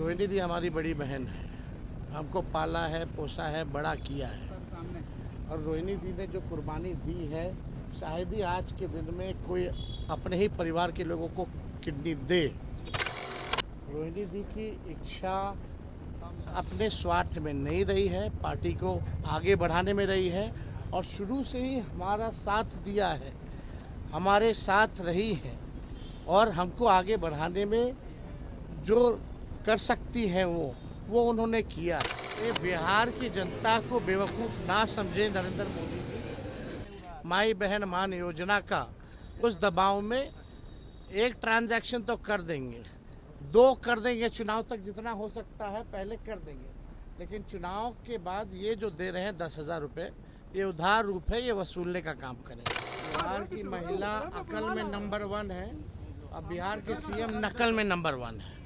रोहिणी दी हमारी बड़ी बहन है, हमको पाला है, पोसा है, बड़ा किया है। और रोहिणी दी ने जो कुर्बानी दी है, शायद ही आज के दिन में कोई अपने ही परिवार के लोगों को किडनी दे। रोहिणी दी की इच्छा अपने स्वार्थ में नहीं रही है, पार्टी को आगे बढ़ाने में रही है और शुरू से ही हमारा साथ दिया है, हमारे साथ रही है और हमको आगे बढ़ाने में जो कर सकती है वो उन्होंने किया। ये बिहार की जनता को बेवकूफ़ ना समझे नरेंद्र मोदी जी। माई बहन मान योजना का उस दबाव में एक ट्रांजैक्शन तो कर देंगे, 2 कर देंगे, चुनाव तक जितना हो सकता है पहले कर देंगे, लेकिन चुनाव के बाद ये जो दे रहे हैं 10,000 रुपये, ये उधार रूप है, ये वसूलने का काम करेंगे। बिहार की महिला अकल में नंबर 1 है और बिहार के सीएम नकल में नंबर 1 है।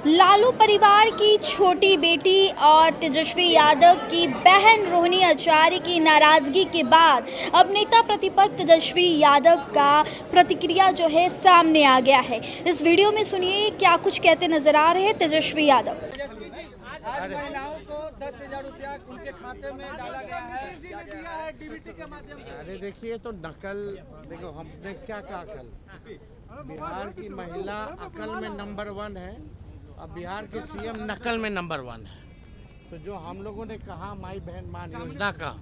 लालू परिवार की छोटी बेटी और तेजस्वी यादव की बहन रोहिणी आचार्य की नाराजगी के बाद अब नेता प्रतिपक्ष तेजस्वी यादव का प्रतिक्रिया जो है सामने आ गया है। इस वीडियो में सुनिए क्या कुछ कहते नजर आ रहे हैं तेजस्वी यादव। आज महिलाओं को 10,000 रुपया उनके खाते में डाला गया है डीबीटी के माध्यम से। अरे देखिए, तो नकल देखो, हमने क्या कहा कल, बिहार की महिला अकल में नंबर 1 है और बिहार के सीएम नकल में नंबर 1 है। तो जो हम लोगों ने कहा माई बहन मान योजना का,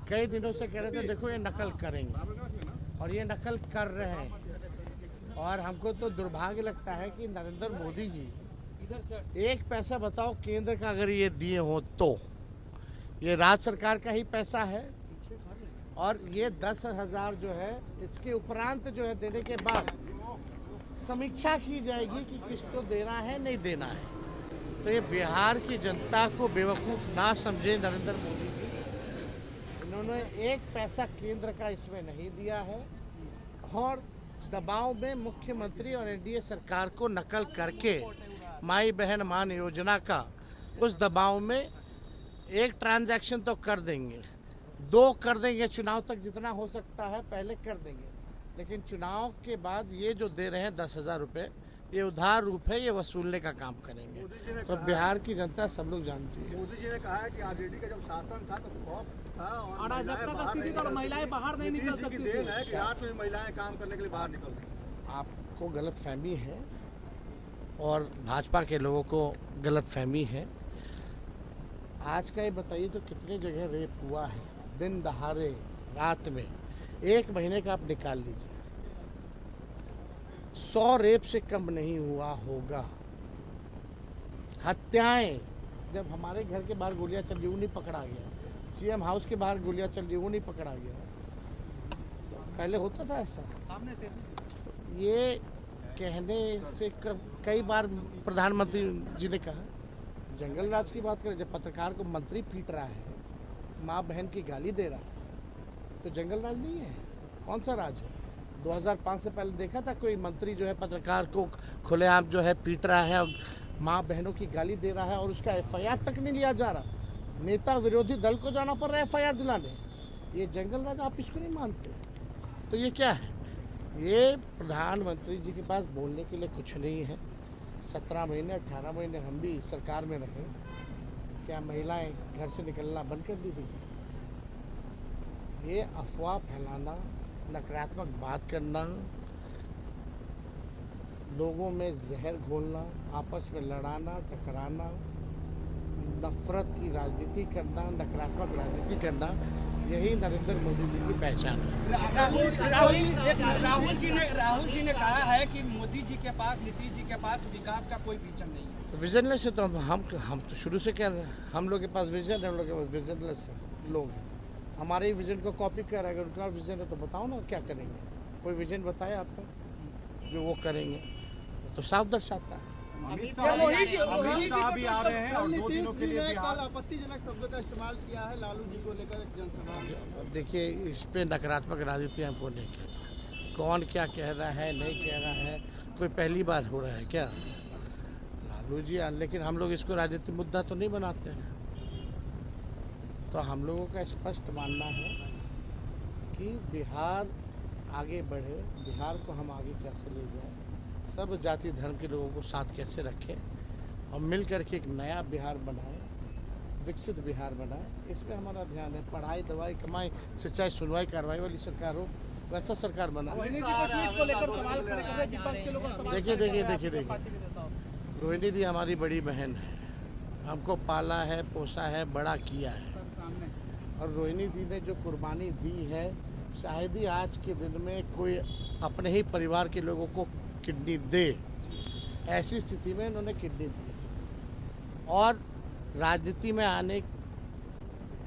कई दिनों से कह रहे थे देखो ये नकल करेंगे और ये नकल कर रहे हैं। और हमको तो दुर्भाग्य लगता है कि नरेंद्र मोदी जी, एक पैसा बताओ केंद्र का अगर ये दिए हो तो ये राज्य सरकार का ही पैसा है और ये 10,000 जो है इसके उपरांत जो है देने के बाद समीक्षा की जाएगी कि किसको देना है नहीं देना है। तो ये बिहार की जनता को बेवकूफ़ ना समझे नरेंद्र मोदी जी। इन्होंने एक पैसा केंद्र का इसमें नहीं दिया है और दबाव में मुख्यमंत्री और एनडीए सरकार को नकल करके माई बहन मान योजना का उस दबाव में एक ट्रांजैक्शन तो कर देंगे, 2 कर देंगे, चुनाव तक जितना हो सकता है पहले कर देंगे, लेकिन चुनाव के बाद ये जो दे रहे हैं 10,000 रुपये, ये उधार रूप है, ये वसूलने का काम करेंगे। तो बिहार की जनता सब लोग जानती है। मोदी जी ने कहा है कि आरजेडी का जब शासन था तो खौफ था और महिलाएं बाहर नहीं निकल सकती थी। देन है कि रात में महिलाएं काम करने के लिए बाहर निकल रही। आपको गलतफहमी है और भाजपा के लोगों को गलतफहमी है। आज का ये बताइए तो कितने जगह रेप हुआ है, दिन दहाड़े रात में, 1 महीने का आप निकाल लीजिए, 100 रेप से कम नहीं हुआ होगा। हत्याएं, जब हमारे घर के बाहर गोलियां चल रही वो नहीं पकड़ा गया, सीएम हाउस के बाहर गोलियां चल रही वो नहीं पकड़ा गया, पहले होता था ऐसा। ये कहने से कई बार प्रधानमंत्री जी ने कहा, जंगल राज की बात करें, जब पत्रकार को मंत्री पीट रहा है, माँ बहन की गाली दे रहा है, तो जंगल राज नहीं है, कौन सा राज है? 2005 से पहले देखा था कोई मंत्री जो है पत्रकार को खुलेआम जो है पीट रहा है और माँ बहनों की गाली दे रहा है और उसका एफआईआर तक नहीं लिया जा रहा। नेता विरोधी दल को जाना पड़ रहा है एफआईआर दिलाने। ये जंगल राज, आप इसको नहीं मानते? तो ये क्या है? ये प्रधानमंत्री जी के पास बोलने के लिए कुछ नहीं है। 17 महीने 18 महीने हम भी सरकार में रहे, क्या महिलाएं घर से निकलना बंद कर दी थी? ये अफवाह फैलाना, नकारात्मक बात करना, लोगों में जहर घोलना, आपस में लड़ाना, टकराना, नफरत की राजनीति करना, नकारात्मक राजनीति करना, यही नरेंद्र मोदी जी की पहचान है। राहुल जी ने कहा है कि मोदी जी के पास, नीतीश जी के पास विकास का कोई विजन नहीं है। विजनलेस है तो हम तो शुरू से कह रहे हैं, हम लोग के पास विजन है, हम लोग के पास विजनलेस लोग हैं। हमारे ही विजन को कॉपी कर रहे हैं। अगर उनका विजन है तो बताओ ना क्या करेंगे, कोई विजन बताया आप तक जो वो करेंगे, तो साफ दर्शाता है। अमित शाह भी आ रहे हैं और 2 दिनों के लिए आपत्तिजनक शब्दों का इस्तेमाल किया है लालू जी को लेकर जनसभा में। देखिए, इस पे नकारात्मक राजनीति हमको नहीं कहना, कौन क्या कह रहा है नहीं कह रहा है, कोई पहली बार हो रहा है क्या लालू जी? लेकिन हम लोग इसको राजनीतिक मुद्दा तो नहीं बनाते हैं। तो हम लोगों का स्पष्ट मानना है कि बिहार आगे बढ़े, बिहार को हम आगे कैसे ले जाएं, सब जाति धर्म के लोगों को साथ कैसे रखें और मिल करके एक नया बिहार बनाएं, विकसित बिहार बनाएं, इसमें हमारा ध्यान है। पढ़ाई, दवाई, कमाई, सिंचाई, सुनवाई, कार्रवाई वाली सरकार हो, वैसा सरकार बनाए। देखिए, रोहिणी दी हमारी बड़ी बहन है, हमको पाला है, पोसा है, बड़ा किया है, और रोहिणी दी ने जो कुर्बानी दी है, शायद ही आज के दिन में कोई अपने ही परिवार के लोगों को किडनी दे, ऐसी स्थिति में इन्होंने किडनी दी। और राजनीति में आने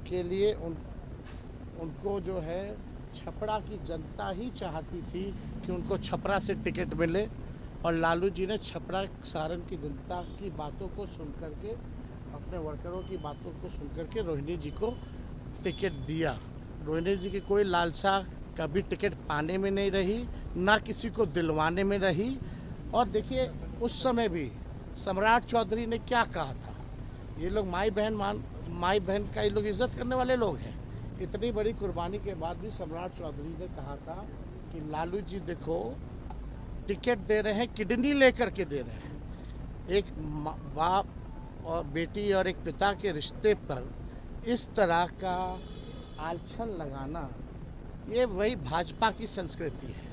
के लिए उनको जो है छपरा की जनता ही चाहती थी कि उनको छपरा से टिकट मिले, और लालू जी ने छपरा सारण की जनता की बातों को सुन करके, अपने वर्करों की बातों को सुन करके रोहिणी जी को टिकट दिया। रोहिणी जी की कोई लालसा कभी टिकट पाने में नहीं रही, ना किसी को दिलवाने में रही। और देखिए, उस समय भी सम्राट चौधरी ने क्या कहा था, ये लोग माई बहन का ये लोग इज्जत करने वाले लोग हैं। इतनी बड़ी कुर्बानी के बाद भी सम्राट चौधरी ने कहा था कि लालू जी देखो, टिकट दे रहे हैं, किडनी लेकर के दे रहे हैं। एक बाप और बेटी और एक पिता के रिश्ते पर इस तरह का आलछन लगाना, ये वही भाजपा की संस्कृति है।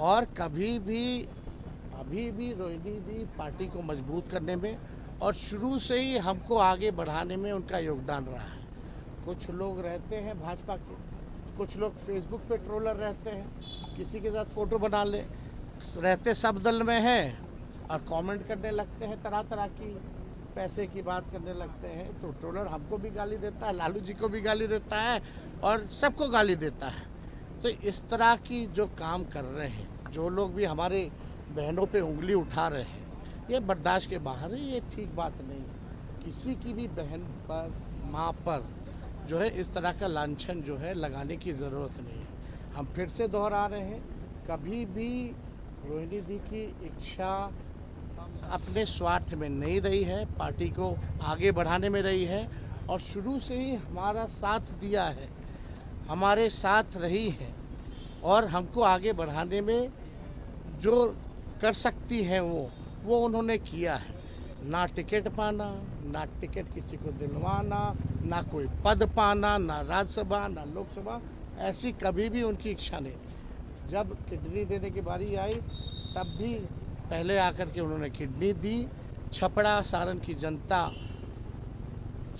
और कभी भी रोहिणी दी पार्टी को मजबूत करने में और शुरू से ही हमको आगे बढ़ाने में उनका योगदान रहा है। कुछ लोग रहते हैं भाजपा के, कुछ लोग फेसबुक पे ट्रोलर रहते हैं, किसी के साथ फोटो बना ले, रहते सब दल में हैं और कमेंट करने लगते हैं, तरह तरह की पैसे की बात करने लगते हैं। तो ट्रोलर हमको भी गाली देता है, लालू जी को भी गाली देता है और सबको गाली देता है। तो इस तरह की जो काम कर रहे हैं, जो लोग भी हमारे बहनों पे उंगली उठा रहे हैं, ये बर्दाश्त के बाहर है, ये ठीक बात नहीं है। किसी की भी बहन पर, माँ पर जो है इस तरह का लांछन जो है लगाने की ज़रूरत नहीं है। हम फिर से दोहरा रहे हैं, कभी भी रोहिणी दी की इच्छा अपने स्वार्थ में नहीं रही है, पार्टी को आगे बढ़ाने में रही है और शुरू से ही हमारा साथ दिया है, हमारे साथ रही है और हमको आगे बढ़ाने में जो कर सकती है वो उन्होंने किया है। ना टिकट पाना, ना टिकट किसी को दिलवाना, ना कोई पद पाना, ना राज्यसभा, ना लोकसभा, ऐसी कभी भी उनकी इच्छा नहीं थी। जब किडनी देने की बारी आई तब भी पहले आकर के उन्होंने किडनी दी। छपरा सारण की जनता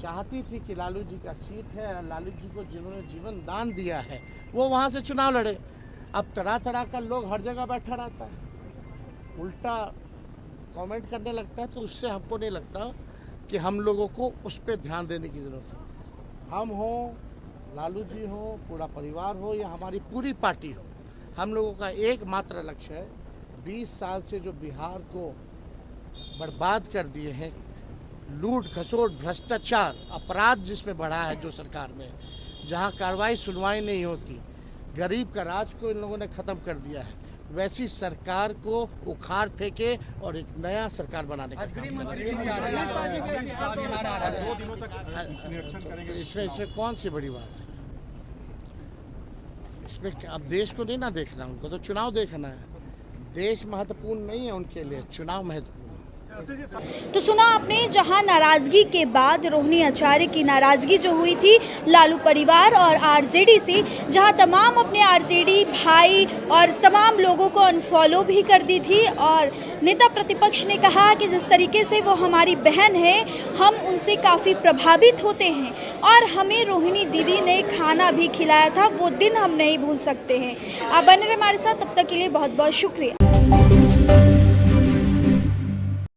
चाहती थी कि लालू जी का सीट है, लालू जी को जिन्होंने जीवन दान दिया है वो वहाँ से चुनाव लड़े। अब तरह तरह का लोग हर जगह बैठा रहता है, उल्टा कमेंट करने लगता है, तो उससे हमको नहीं लगता कि हम लोगों को उस पर ध्यान देने की ज़रूरत है। हम हो, लालू जी हो, पूरा परिवार हो या हमारी पूरी पार्टी हो, हम लोगों का एकमात्र लक्ष्य है 20 साल से जो बिहार को बर्बाद कर दिए हैं, लूट खसोट, भ्रष्टाचार, अपराध जिसमें बढ़ा है जो सरकार में, जहां कार्रवाई सुनवाई नहीं होती, गरीब का राज को इन लोगों ने ख़त्म कर दिया है, वैसी सरकार को उखाड़ फेंके और एक नया सरकार बनाने का काम करें। इसमें कौन सी बड़ी बात है? इसमें अब देश को नहीं ना देखना, उनको तो चुनाव देखना है। देश महत्वपूर्ण नहीं है उनके लिए, चुनाव महत्वपूर्ण। तो सुना आपने, जहां नाराजगी के बाद रोहिणी आचार्य की नाराजगी जो हुई थी लालू परिवार और आरजेडी से, जहां तमाम अपने आरजेडी भाई और तमाम लोगों को अनफॉलो भी कर दी थी और नेता प्रतिपक्ष ने कहा कि जिस तरीके से वो हमारी बहन है, हम उनसे काफ़ी प्रभावित होते हैं और हमें रोहिणी दीदी ने खाना भी खिलाया था, वो दिन हम नहीं भूल सकते हैं। आप बने रहे हमारे साथ, तब तक के लिए बहुत बहुत शुक्रिया।